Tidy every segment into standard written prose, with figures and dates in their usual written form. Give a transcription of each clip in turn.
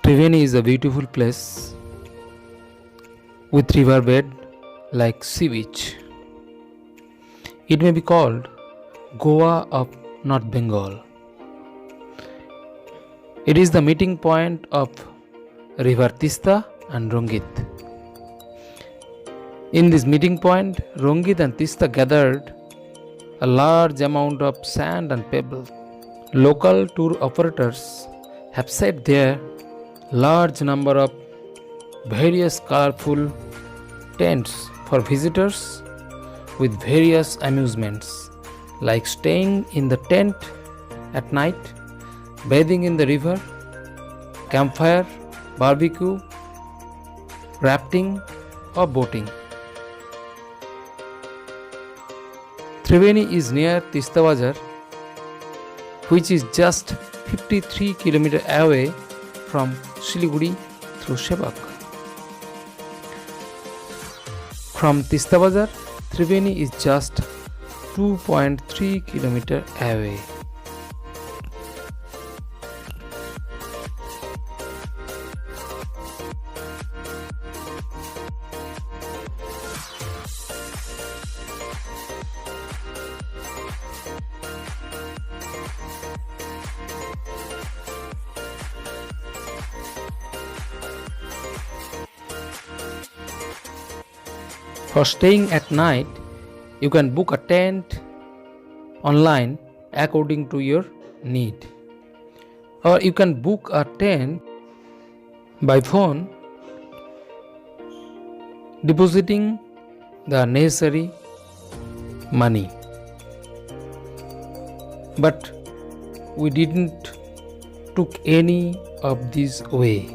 Triveni is a beautiful place with riverbed like sea beach. It may be called Goa of North Bengal. It is the meeting point of River Tista and Rongit. In this meeting point, Rongit and Tista gathered a large amount of sand and pebbles. Local tour operators have set there large number of various colorful tents for visitors with various amusements like staying in the tent at night, bathing in the river, campfire, barbecue, rafting or boating. Triveni is near Tista Bazar, which is just 53 km away from Siliguri through Sebak. From Tista Bazar, Triveni is just 2.3 km away. For staying at night, you can book a tent online according to your need. Or you can book a tent by phone, depositing the necessary money. But we didn't took any of this way.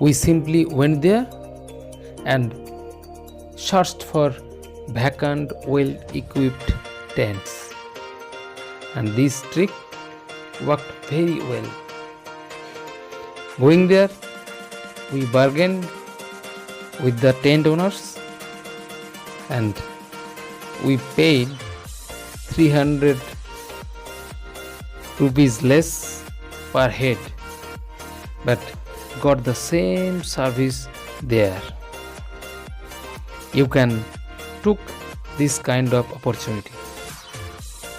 We simply went there and searched for vacant, well-equipped tents, and this trick worked very well. Going there, we bargained with the tent owners and we paid 300 rupees less per head, but got the same service there. You can took this kind of opportunity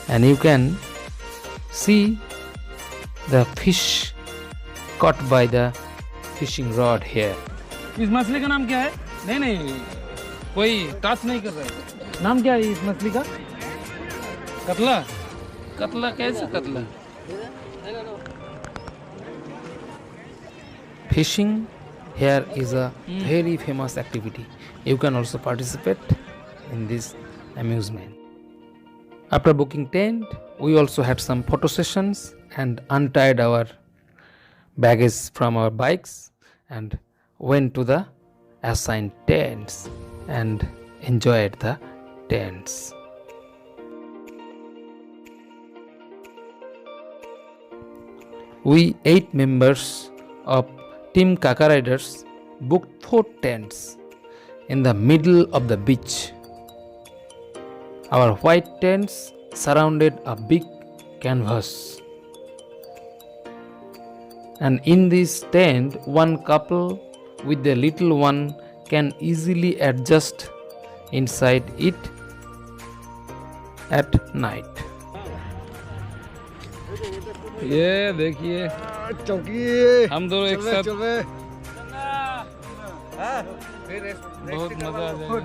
and you can see the fish caught by the fishing rod here. इस मछली का नाम क्या है? नहीं नहीं कोई touch नहीं कर रहा है. नाम क्या है इस मछली का? कतला. कतला कैसे कतला? Fishing here is a very famous activity. You can also participate in this amusement. After booking tent, we also had some photo sessions and untied our baggage from our bikes and went to the assigned tents and enjoyed the tents. We 8 members of Team Kaka Riders booked 4 tents in the middle of the beach. Our white tents surrounded a big canvas, and in this tent one couple with the little one can easily adjust inside it at night. ये देखिए चौकी हम दोनों एक साथ चल रहे बहुत मजा आ जाएगा.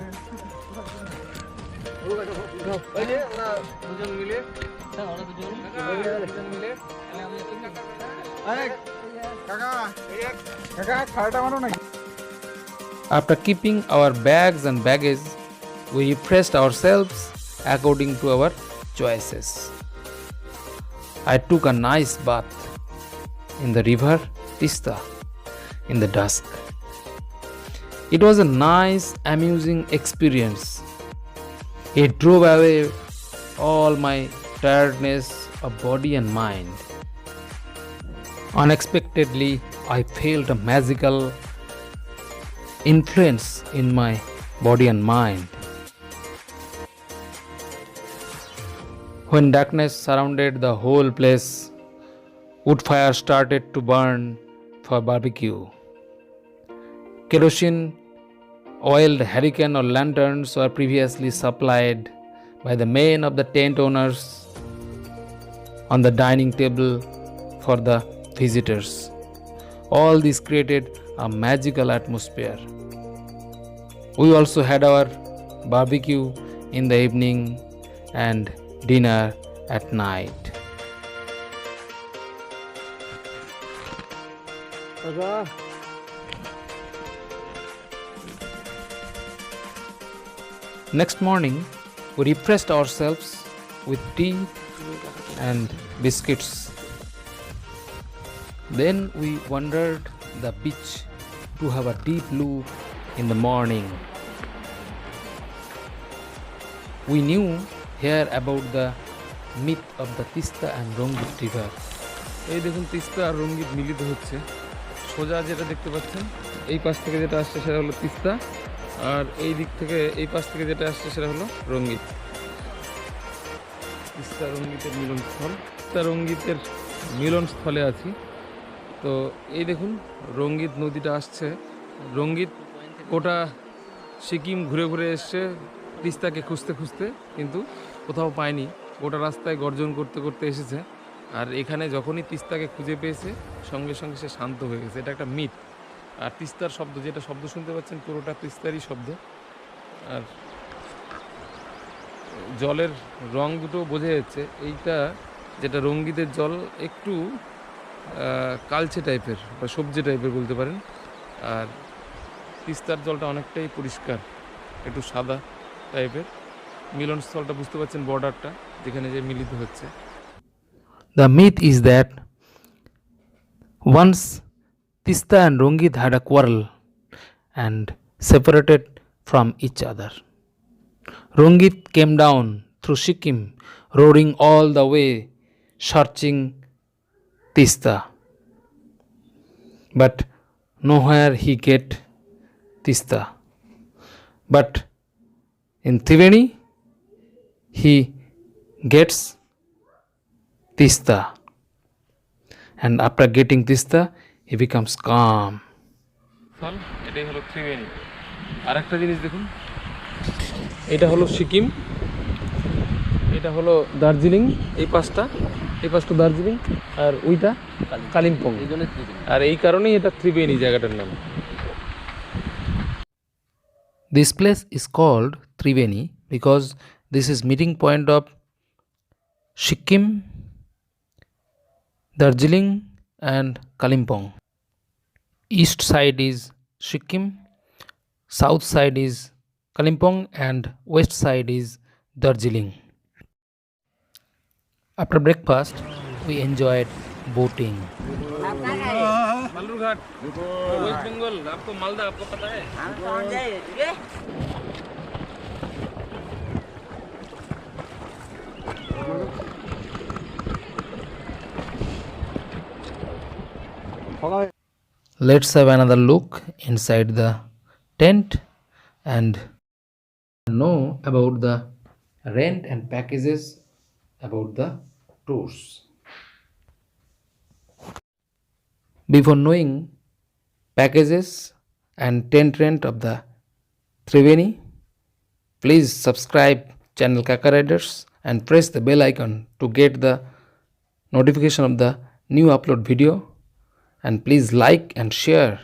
After keeping our bags and baggage, we refreshed ourselves according to our choices. I took a nice bath in the river Tista in the dusk. It was a nice, amusing experience. It drove away all my tiredness of body and mind. Unexpectedly, I felt a magical influence in my body and mind. When darkness surrounded the whole place, Wood fire started to burn for barbecue. Kerosene, oiled hurricane or lanterns were previously supplied by the men of the tent owners on the dining table for the visitors. All this created a magical atmosphere. We also had our barbecue in the evening and dinner at night. Next morning, we refreshed ourselves with tea and biscuits. Then we wandered the beach to have a deep look in the morning. We knew here about the myth of the Tista and Rongit river. এই দেখুন তিস্তা আর রঙ্গিত মিলিত হচ্ছে। সোজা যেটা দেখতে পাচ্ছেন এই পাশ থেকে যেটা আসছে সেটা হলো তিস্তা, আর এই দিক থেকে এই পাশ থেকে যেটা আসছে সেটা হলো রঙ্গিত। তিস্তা রঙ্গিতের মিলনস্থল, তিস্তা রঙ্গিতের মিলনস্থলে আছি। তো এই দেখুন রঙ্গিত নদীটা আসছে। রঙ্গিত গোটা সিকিম ঘুরে ঘুরে এসছে তিস্তাকে খুঁজতে খুঁজতে, কিন্তু কোথাও পায়নি। গোটা রাস্তায় গর্জন করতে করতে এসেছে, আর এখানে যখনই তিস্তাকে খুঁজে পেয়েছে সঙ্গে সঙ্গে সে শান্ত হয়ে গেছে। এটা একটা মিথ। আর তিস্তার শব্দ, যেটা শব্দ শুনতে পাচ্ছেন পুরোটা তিস্তারই শব্দ। আর জলের রং দুটো বোঝা যাচ্ছে। এইটা যেটা রঙ্গিতের জল একটু কালচে টাইপের বা সবজি টাইপের বলতে পারেন, আর তিস্তার জলটা অনেকটাই পরিষ্কার, একটু সাদা টাইপের। মিলনস্থলটা বুঝতে পারছেন, বর্ডারটা যেখানে যে মিলিত হচ্ছে। The myth is that once Tista and Rongit had a quarrel and separated from each other. Rongit came down through Sikkim, roaring all the way, searching Tista. But nowhere he get Tista. But in Triveni, he gets Tista, and after getting Tista, he becomes calm. ফল এটাই হলো ত্রিবেণী। আর একটা জিনিস দেখুন, এটা হলো সিকিম, এটা হলো দার্জিলিং, এই পাশটা দার্জিলিং, আর ওইটা কালিম্পং। আর এই কারণেই এটা ত্রিবেণী জায়গাটার নাম। This place is called Triveni because this is meeting point of Sikkim, Darjeeling and Kalimpong. East side is Sikkim, south side is Kalimpong and west side is Darjeeling. After breakfast, we enjoyed boating. Balurghat, west Bengal, आपको मालदा आपको पता है? Let's have another look inside the tent and know about the rent and packages about the tours. Before knowing packages and tent rent of the Triveni, please subscribe channel Kaka Riders and press the bell icon to get the notification of the new upload video, and please like and share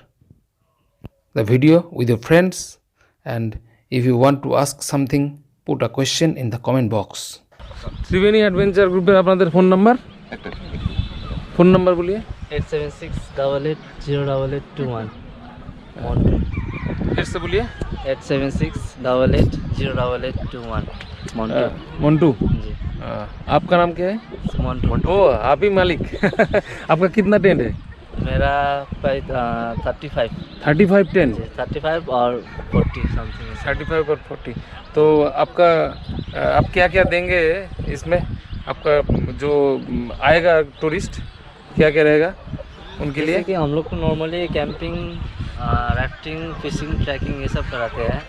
the video with your friends, and if you want to ask something, put a question in the comment box. Triveni adventure গ্রুপের আপনাদের phone number বলিয়ে 8768808821 फिर से बोलिए 8768808821 मोन्टू। जी आपका नाम क्या है? मोन्टू। ओ आप ही मालिक। आपका कितना टेंट है? मेरा 35 35 टेंट। 35 और 40 समथिंग। 35 और 40। तो आपका आप क्या क्या देंगे इसमें? आपका जो आएगा टूरिस्ट क्या क्या रहेगा उनके लिए? कि हम लोग को normally camping, rafting, fishing, trekking ये सब कराते हैं।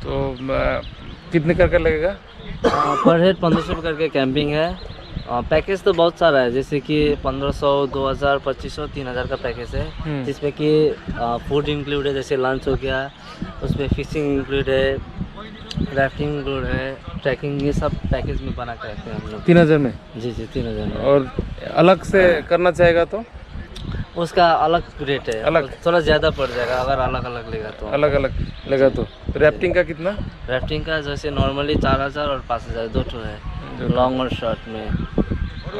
तो कितने कर लगेगा? पर हेड 1500 करके कैंपिंग है पैकेज तो बहुत सारा है, जैसे कि 1500, 2000, 2500, 3000 का पैकेज है, जिसमें कि फूड इंक्लूड है, जैसे लंच हो गया, उसमें फिशिंग इंक्लूड है, राफ्टिंग इंक्लूड है, ट्रैकिंग, ये सब पैकेज में बना के रखते हैं हम लोग। 3000 में? जी 3000 में। और अलग से करना चाहेगा तो उसका अलग रेट है, अलग? थोड़ा ज़्यादा पड़ जाएगा अगर अलग अलग लेगा तो। अलग अलग लेगा तो राफ्टिंग का कितना? राफ्टिंग का जैसे नॉर्मली 4000 और 5000, दो ठो है, लॉन्ग और शॉर्ट में।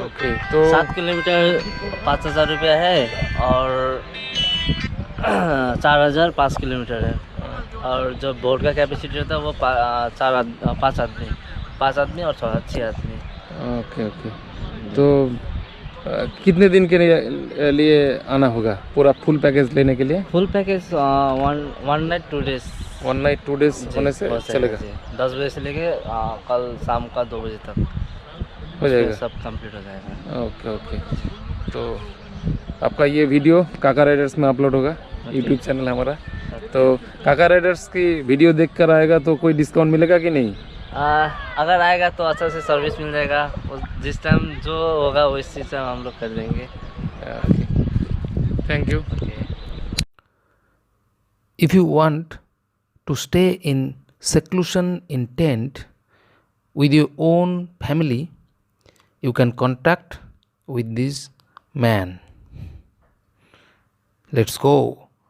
ओके, तो 7 किलोमीटर 5000 रुपया है, और 4000 5 किलोमीटर है, और जो बोट का कैपेसिटी होता है वो 5 आदमी और 6 आदमी। ओके ओके, तो कितने दिन के लिए आना होगा पूरा फुल पैकेज लेने के लिए? Full package 1 night 2 days. 1 night 2 days होने से चलेगा? 10 बजे से लेके कल शाम का 2 बजे तक हो जाएगा, सब कंप्लीट हो जाएगा। Okay okay. तो आपका ये वीडियो काका राइडर्स में अपलोड होगा, यूट्यूब चैनल है हमारा। तो काका राइडर्स की वीडियो देखकर आएगा तो कोई डिस्काउंट मिलेगा कि नहीं? अगर आएगा तो अच्छा से सर्विस मिल जाएगा, जिस टाइम जो होगा उस चीज़ से हम लोग कर देंगे। Thank you. If you want to stay in seclusion in tent with your own family, you can contact with this man. Let's go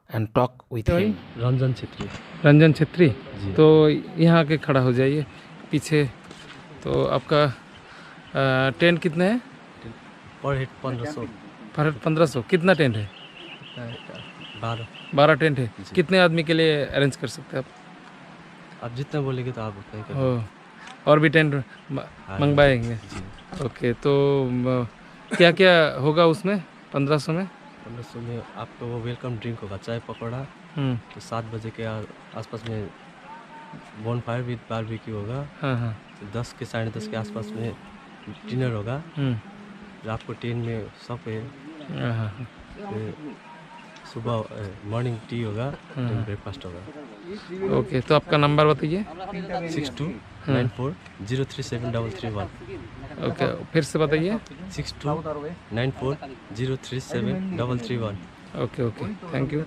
and talk with him. Ranjan Chhetri. Ranjan Chhetri, ji. तो यहाँ आके खड़ा हो जाइए पीछे। तो आपका टेंट कितने हैं? पर हेड 1500। पर हेड 1500। कितना टेंट है? 12 टेंट है। कितने आदमी के लिए अरेंज कर सकते हैं आप जितना बोलेंगे तो आप उतना ही आप? हो, और भी टेंट मंगवाएंगे? ओके, तो क्या क्या होगा उसमें 1500 में? 1500 में आपको वो वेलकम ड्रिंक होगा, चाय पकौड़ा। तो 7 बजे के आसपास में बोन फायर विद बारबेक्यू होगा। हाँ हाँ। तो 10 के 10:30 के आसपास में डिनर होगा। फिर आपको टेंट में सब है। हाँ। फिर सुबह मॉर्निंग टी होगा, ब्रेकफास्ट होगा। ओके, तो आपका नंबर बताइए। 6294037331। ओके, फिर से बताइए। 6294037331। Okay okay, thank you.